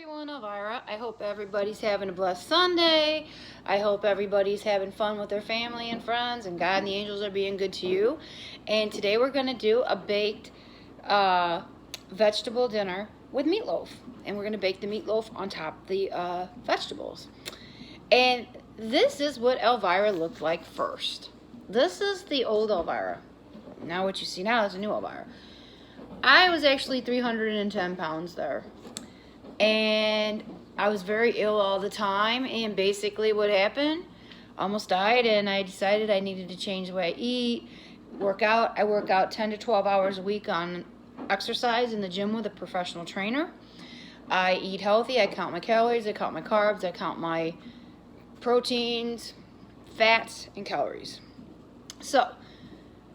everyone, Elvira. I hope everybody's having a blessed Sunday. I hope everybody's having fun with their family and friends, and God and the angels are being good to you. And today we're going to do a baked vegetable dinner with meatloaf. And we're going to bake the meatloaf on top of the vegetables. And this is what Elvira looked like first. This is the old Elvira. Now what you see now is a new Elvira. I was actually 310 pounds there. And I was very ill all the time, and basically what happened, almost died, and I decided I needed to change the way I eat, work out. I work out 10 to 12 hours a week on exercise in the gym with a professional trainer. I eat healthy. I count my calories, I count my carbs, I count my proteins, fats, and calories. So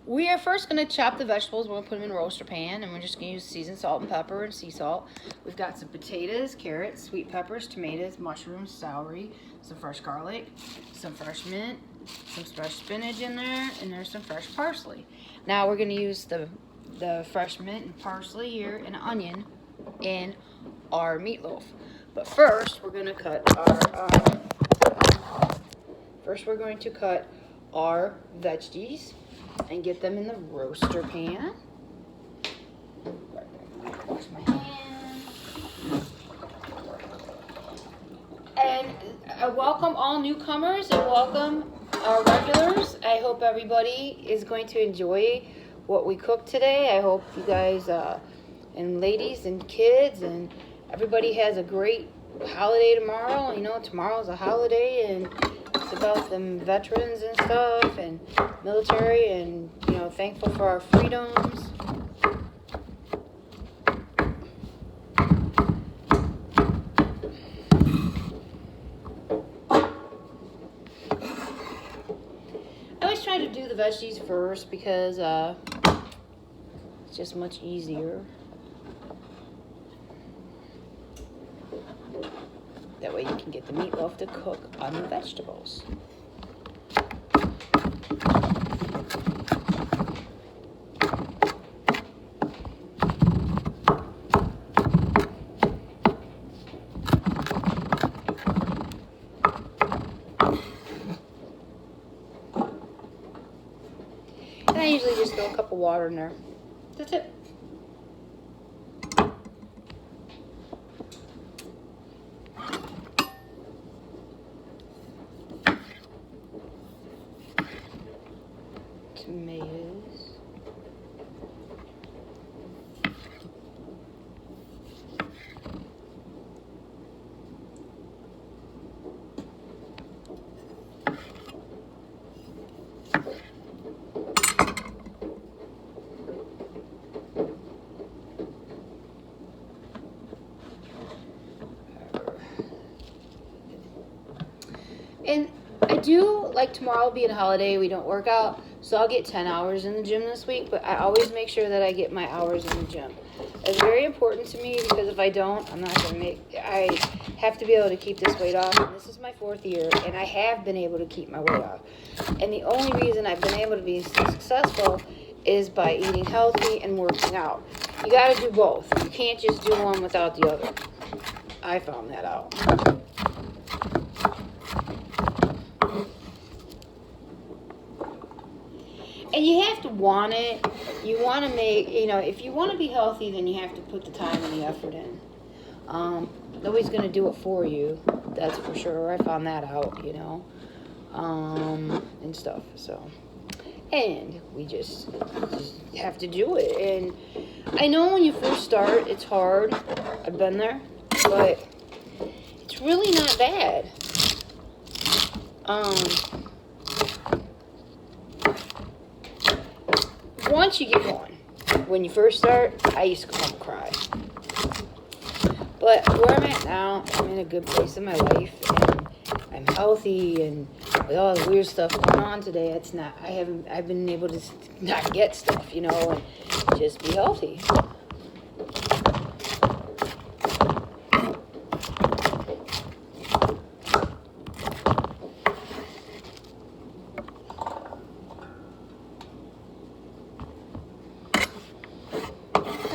we are first going to chop the vegetables. We're going to put them in a roaster pan, and we're just going to use seasoned salt and pepper and sea salt. We've got some potatoes, carrots, sweet peppers, tomatoes, mushrooms, celery, some fresh garlic, some fresh mint, some fresh spinach in there, and there's some fresh parsley. Now we're going to use the fresh mint and parsley here and onion in our meatloaf. But first, we're going to cut our veggies and get them in the roaster pan. Wash my hands. And I welcome all newcomers and welcome our regulars. I hope everybody is going to enjoy what we cooked today. I hope you guys and ladies and kids and everybody has a great holiday tomorrow. You know, tomorrow's a holiday, and it's about them veterans and stuff and military, and you know, thankful for our freedoms. I always try to do the veggies first because it's just much easier. That way you can get the meatloaf to cook on the vegetables. And I usually just throw a cup of water in there. That's it. Tomatoes. And I do, like, tomorrow being a holiday, we don't work out, so I'll get 10 hours in the gym this week, but I always make sure that I get my hours in the gym. It's very important to me because if I don't, I'm not going to I have to be able to keep this weight off, and this is my 4th year, and I have been able to keep my weight off. And the only reason I've been able to be successful is by eating healthy and working out. You got to do both. You can't just do one without the other. I found that out. And you have to want it. You want to make, you know, if you want to be healthy, then you have to put the time and the effort in. Nobody's going to do it for you. That's for sure. I found that out, you know, and stuff. So, and we just have to do it. And I know when you first start, it's hard. I've been there, but it's really not bad. Once you get going, when you first start, I used to go home and cry. But where I'm at now, I'm in a good place in my life, and I'm healthy, and with all the weird stuff going on today, I've been able to not get stuff, you know, and just be healthy.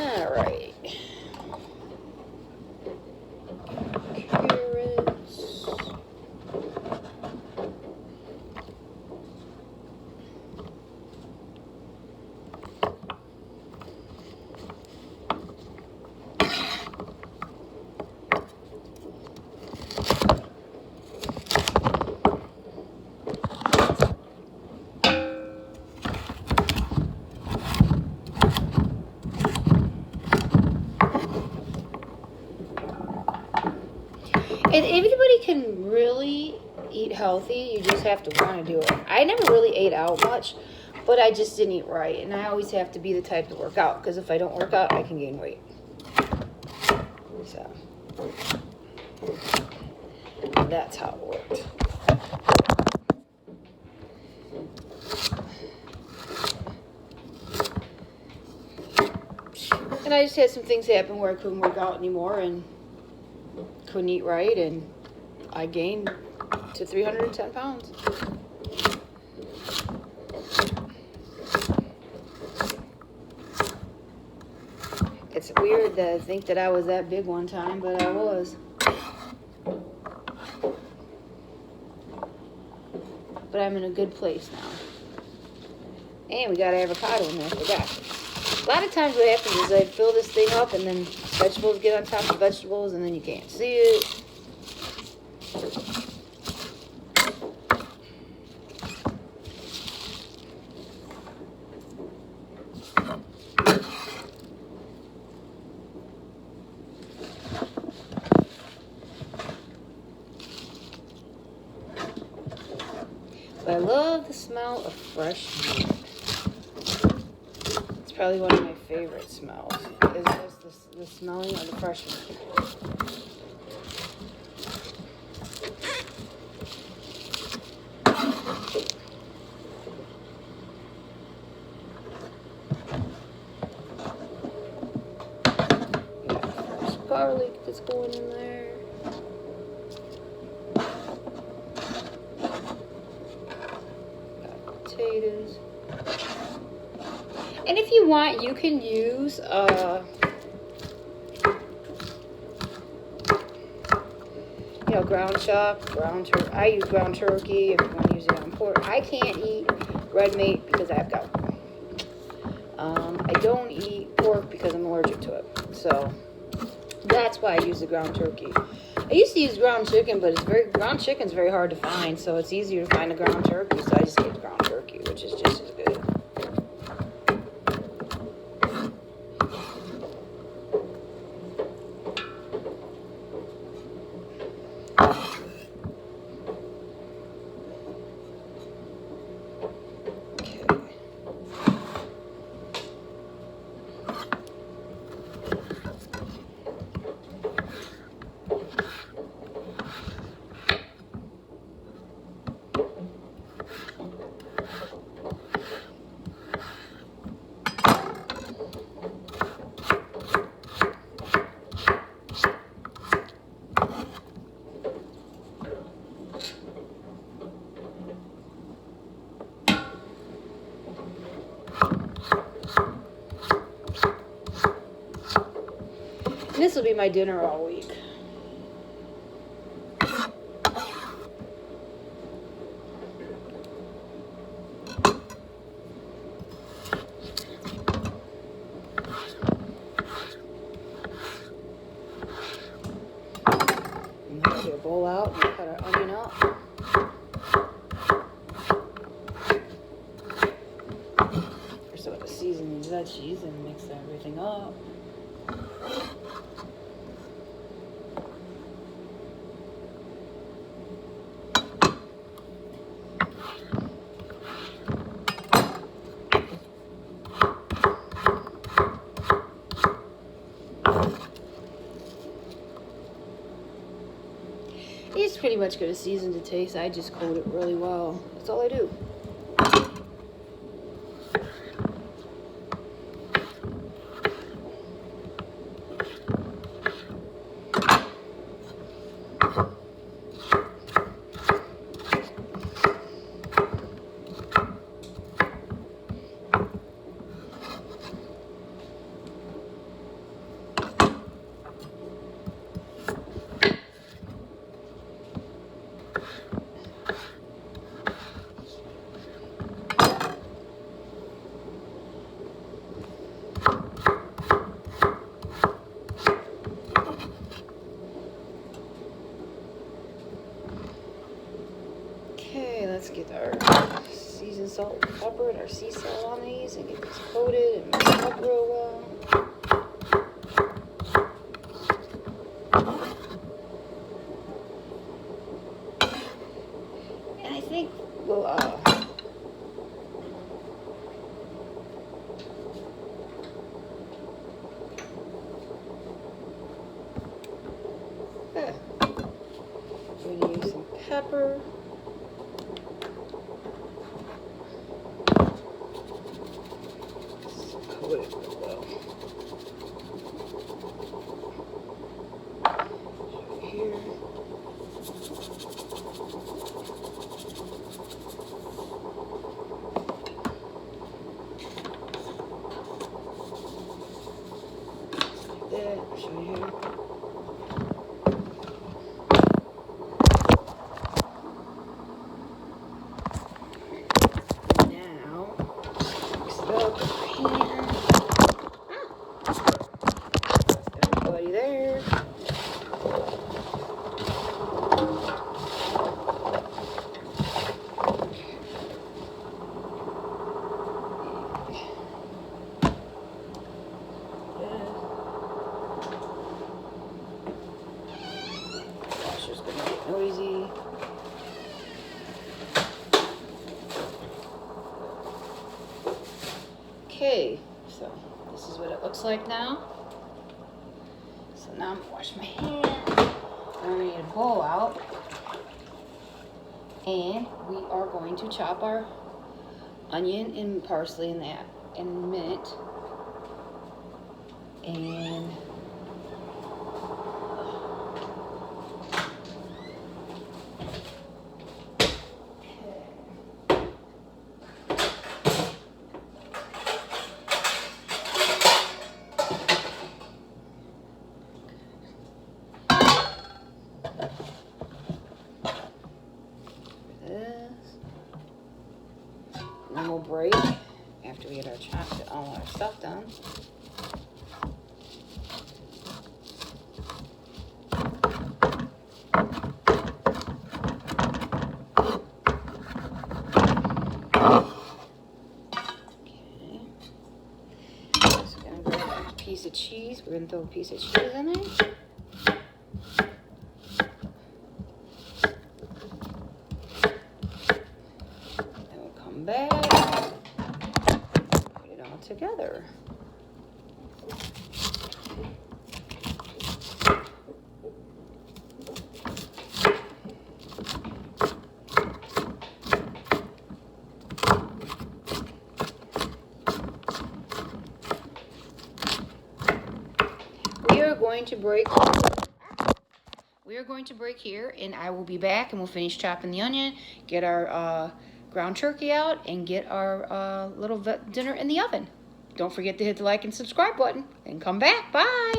All right. And everybody can really eat healthy. You just have to want to do it. I never really ate out much, but I just didn't eat right. And I always have to be the type to work out, because if I don't work out, I can gain weight. So that's how it worked. And I just had some things happen where I couldn't work out anymore and couldn't eat right, and I gained to 310 pounds. It's weird to think that I was that big one time, but I was. But I'm in a good place now. And we got avocado in there, I forgot. A lot of times what happens is I fill this thing up and then vegetables get on top of vegetables and then you can't see it. But I love the smell of fresh meat. It's probably one of my favorite smells, is just the smelling of the fresh meat. There's garlic that's going in there. Potatoes. And if you want, you can use ground chuck, I use ground turkey if you want to use it on pork. I can't eat red meat because I have gout. I don't eat pork because I'm allergic to it. So that's why I use the ground turkey. I used to use ground chicken, but ground chicken's very hard to find, so it's easier to find a ground turkey, so I just get ground turkey, which is just as good. This will be my dinner all week. And then get a bowl out and cut our onion up. There's some of the seasoned veggies and mix everything up. It's pretty much got a season to taste. I just coat it really well. That's all I do. Let's get our seasoned salt and pepper and our sea salt on these and get this coated and mix it up real well. We're going to use some pepper. Coat it real well. Here. Like that. Show you here. Everybody there. It's just gonna get noisy. Okay, so this is what it looks like now. So now I'm gonna wash my hands. I'm gonna need a bowl out. And we are going to chop our onion and parsley in that, and mint. And then we'll break after we get all our stuff done. Okay. So we're gonna grab a piece of cheese. We're gonna throw a piece of cheese in there. Back, put it all together. We are going to break. We are going to break here, and I will be back, and we'll finish chopping the onion, get our ground turkey out, and get our little dinner in the oven. Don't forget to hit the like and subscribe button, and come back. Bye!